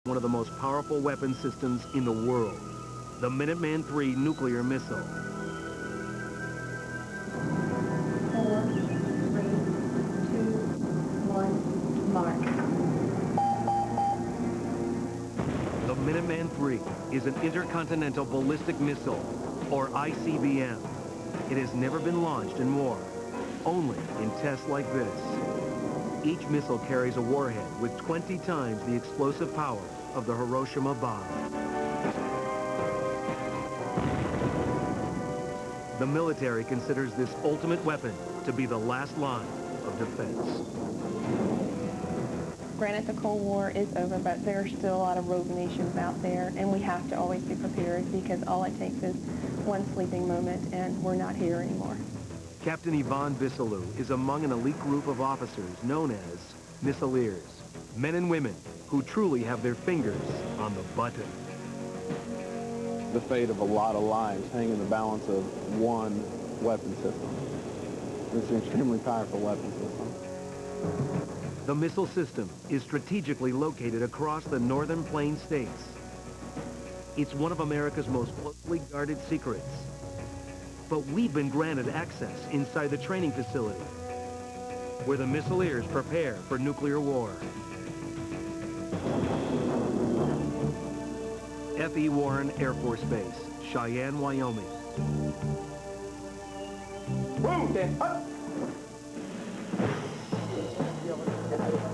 one of the most powerful weapon systems in the world, the Minuteman III nuclear missile. 4, 3, 2, 1, mark. The Minuteman III is an intercontinental ballistic missile, or ICBM. It has never been launched in war, only in tests like this. Each missile carries a warhead with 20 times the explosive power of the Hiroshima bomb. The military considers this ultimate weapon to be the last line of defense. Granted, the Cold War is over, but there are still a lot of rogue nations out there, and we have to always be prepared because all it takes is one sleeping moment, and we're not here anymore. Captain Ivan Bisalou is among an elite group of officers known as missileers, men and women who truly have their fingers on the button. The fate of a lot of lives hang in the balance of one weapon system. It's an extremely powerful weapon system. The missile system is strategically located across the northern Plains states. It's one of America's most closely guarded secrets. But we've been granted access inside the training facility, where the missileers prepare for nuclear war. F.E. Warren Air Force Base, Cheyenne, Wyoming.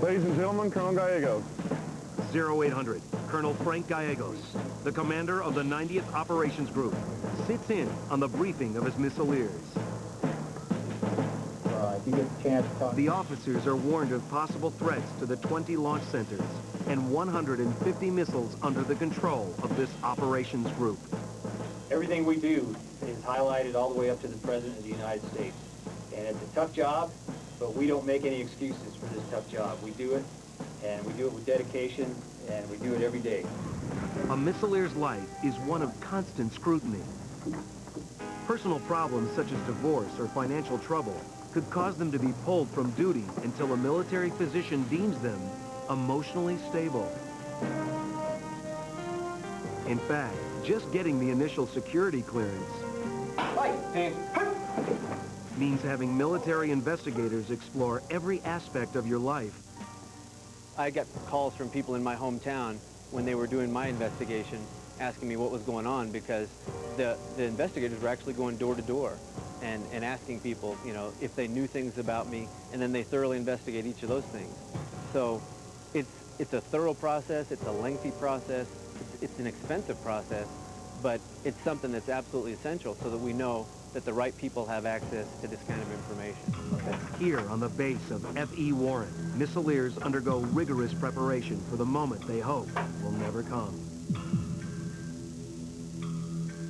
Ladies and gentlemen, Colonel Gallegos. 0800, Colonel Frank Gallegos, the commander of the 90th Operations Group, sits in on the briefing of his missileers. If you get the chance to talk. The officers are warned of possible threats to the 20 launch centers and 150 missiles under the control of this operations group. Everything we do is highlighted all the way up to the President of the United States. And it's a tough job, but we don't make any excuses for this tough job. We do it, and we do it with dedication, and we do it every day. A missileer's life is one of constant scrutiny. Personal problems such as divorce or financial trouble could cause them to be pulled from duty until a military physician deems them emotionally stable. In fact, just getting the initial security clearance means having military investigators explore every aspect of your life. I got calls from people in my hometown when they were doing my investigation asking me what was going on, because the investigators were actually going door to door and asking people, you know, if they knew things about me, and then they thoroughly investigate each of those things. So it's a thorough process, it's a lengthy process, it's an expensive process, but it's something that's absolutely essential so that we know that the right people have access to this kind of information. Here on the base of F.E. Warren, missileers undergo rigorous preparation for the moment they hope will never come.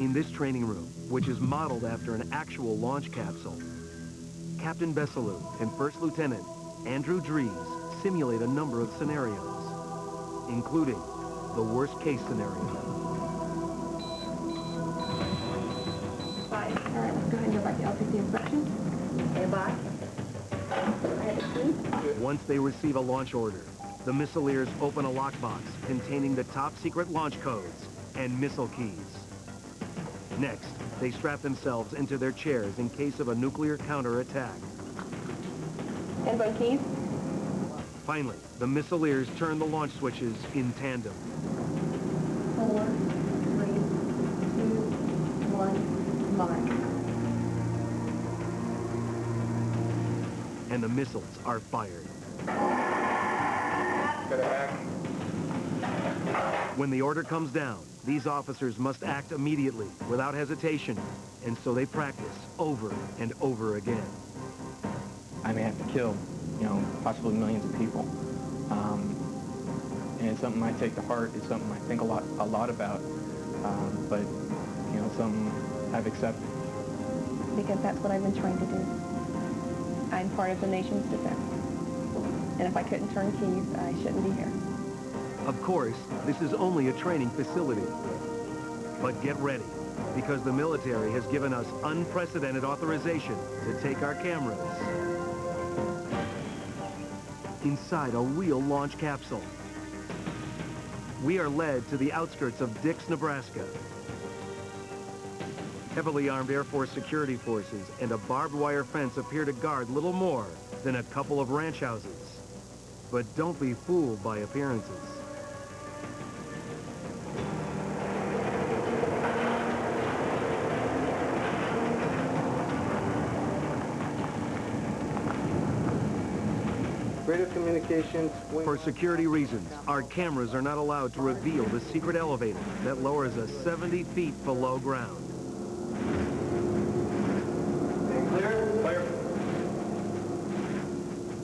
In this training room, which is modeled after an actual launch capsule, Captain Bisalou and First Lieutenant Andrew Dries simulate a number of scenarios, including the worst-case scenario. All right, let's go ahead and go back to LCC inspection. Stand by. Once they receive a launch order, the missileers open a lockbox containing the top-secret launch codes and missile keys. Next, they strap themselves into their chairs in case of a nuclear counterattack. Inbound keys. Finally, the missileers turn the launch switches in tandem. 4, 3, 2, 1, mark. And the missiles are fired. When the order comes down, these officers must act immediately, without hesitation, and so they practice over and over again. I may have to kill, you know, possibly millions of people. And it's something I take to heart. It's something I think a lot about. But, you know, something I've accepted. Because that's what I've been trained to do. I'm part of the nation's defense. And if I couldn't turn keys, I shouldn't be here. Of course, this is only a training facility. But get ready, because the military has given us unprecedented authorization to take our cameras inside a real launch capsule. we are led to the outskirts of Dix, Nebraska. Heavily armed Air Force security forces and a barbed wire fence appear to guard little more than a couple of ranch houses. But don't be fooled by appearances. Radio communications. For security reasons, our cameras are not allowed to reveal the secret elevator that lowers us 70 feet below ground.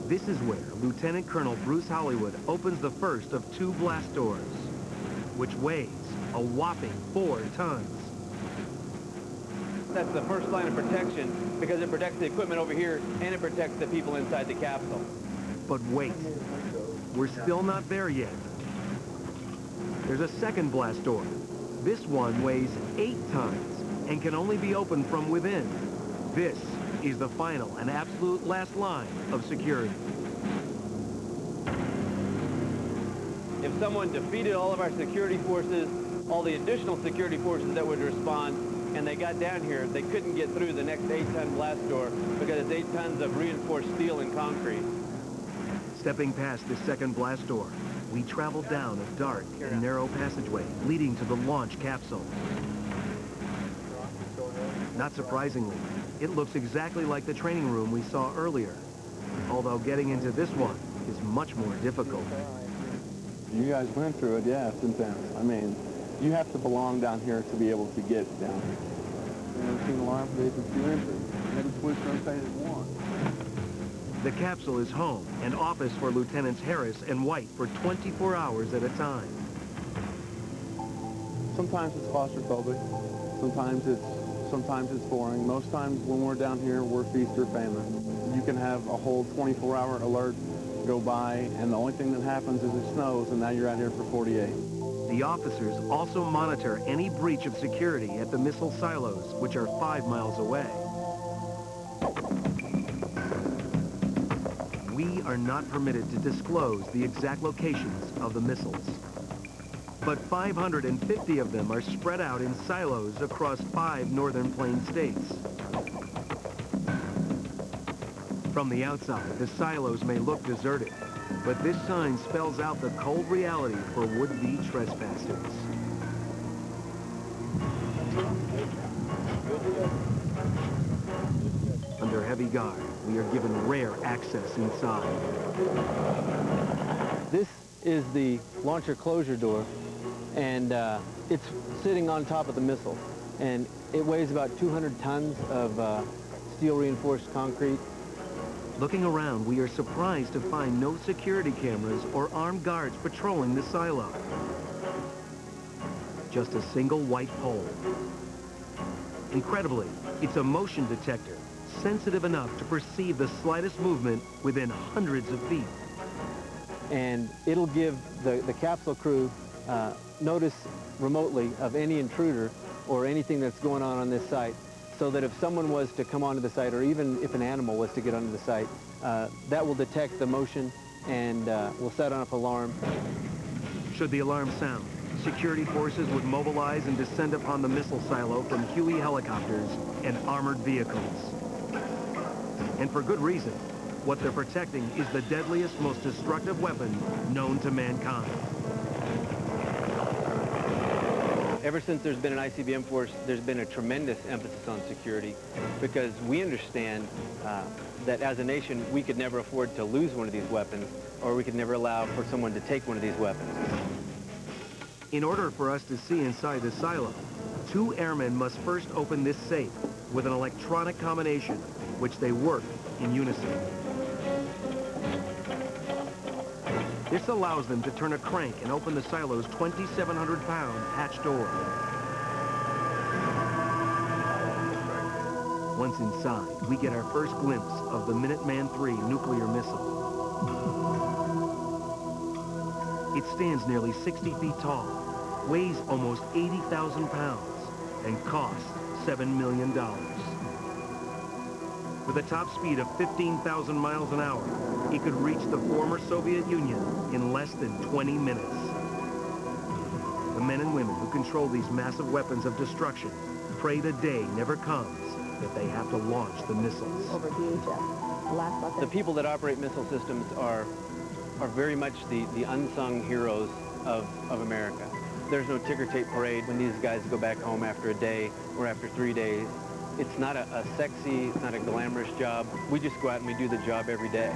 This is where Lieutenant Colonel Bruce Hollywood opens the first of 2 blast doors, which weighs a whopping 4 tons. That's the first line of protection because it protects the equipment over here and it protects the people inside the capsule. But wait, we're still not there yet. There's a second blast door. This one weighs 8 tons and can only be opened from within. This is the final and absolute last line of security. If someone defeated all of our security forces, all the additional security forces that would respond, and they got down here, they couldn't get through the next 8-ton blast door because it's 8 tons of reinforced steel and concrete. Stepping past this second blast door, we travel down a dark and narrow passageway leading to the launch capsule. Not surprisingly, it looks exactly like the training room we saw earlier, although getting into this one is much more difficult. You guys went through it, yeah, it's intense. I mean, you have to belong down here to be able to get down here. You never seen alarm stations to enter. You had to switch rotated one. The capsule is home and office for Lieutenants Harris and White for 24 hours at a time. Sometimes it's claustrophobic. Sometimes it's boring. Most times when we're down here, we're feast or famine. You can have a whole 24-hour alert go by, and the only thing that happens is it snows, and now you're out here for 48. The officers also monitor any breach of security at the missile silos, which are 5 miles away. We are not permitted to disclose the exact locations of the missiles. But 550 of them are spread out in silos across 5 northern plain states. From the outside, the silos may look deserted, but this sign spells out the cold reality for would-be trespassers. Under heavy guard, we are given rare access inside. This is the launcher closure door, and it's sitting on top of the missile, and it weighs about 200 tons of steel reinforced concrete. Looking around, we are surprised to find no security cameras or armed guards patrolling the silo. Just a single white pole. Incredibly, it's a motion detector, sensitive enough to perceive the slightest movement within hundreds of feet. And it'll give the capsule crew notice remotely of any intruder or anything that's going on this site, so that if someone was to come onto the site, or even if an animal was to get onto the site, that will detect the motion and will set off alarm. Should the alarm sound, security forces would mobilize and descend upon the missile silo from Huey helicopters and armored vehicles. And for good reason. What they're protecting is the deadliest, most destructive weapon known to mankind. Ever since there's been an ICBM force, there's been a tremendous emphasis on security, because we understand that as a nation, we could never afford to lose one of these weapons, or we could never allow for someone to take one of these weapons. In order for us to see inside the silo, 2 airmen must first open this safe with an electronic combination, which they work in unison. This allows them to turn a crank and open the silo's 2,700-pound hatch door. Once inside, we get our first glimpse of the Minuteman III nuclear missile. It stands nearly 60 feet tall, weighs almost 80,000 pounds, and costs $7 million. With a top speed of 15,000 miles an hour, it could reach the former Soviet Union in less than 20 minutes. the men and women who control these massive weapons of destruction pray the day never comes that they have to launch the missiles. Over VHF. Last weapon. The people that operate missile systems are very much the unsung heroes of America. There's no ticker tape parade when these guys go back home after a day or after 3 days. It's not a sexy, it's not a glamorous job. We just go out and we do the job every day.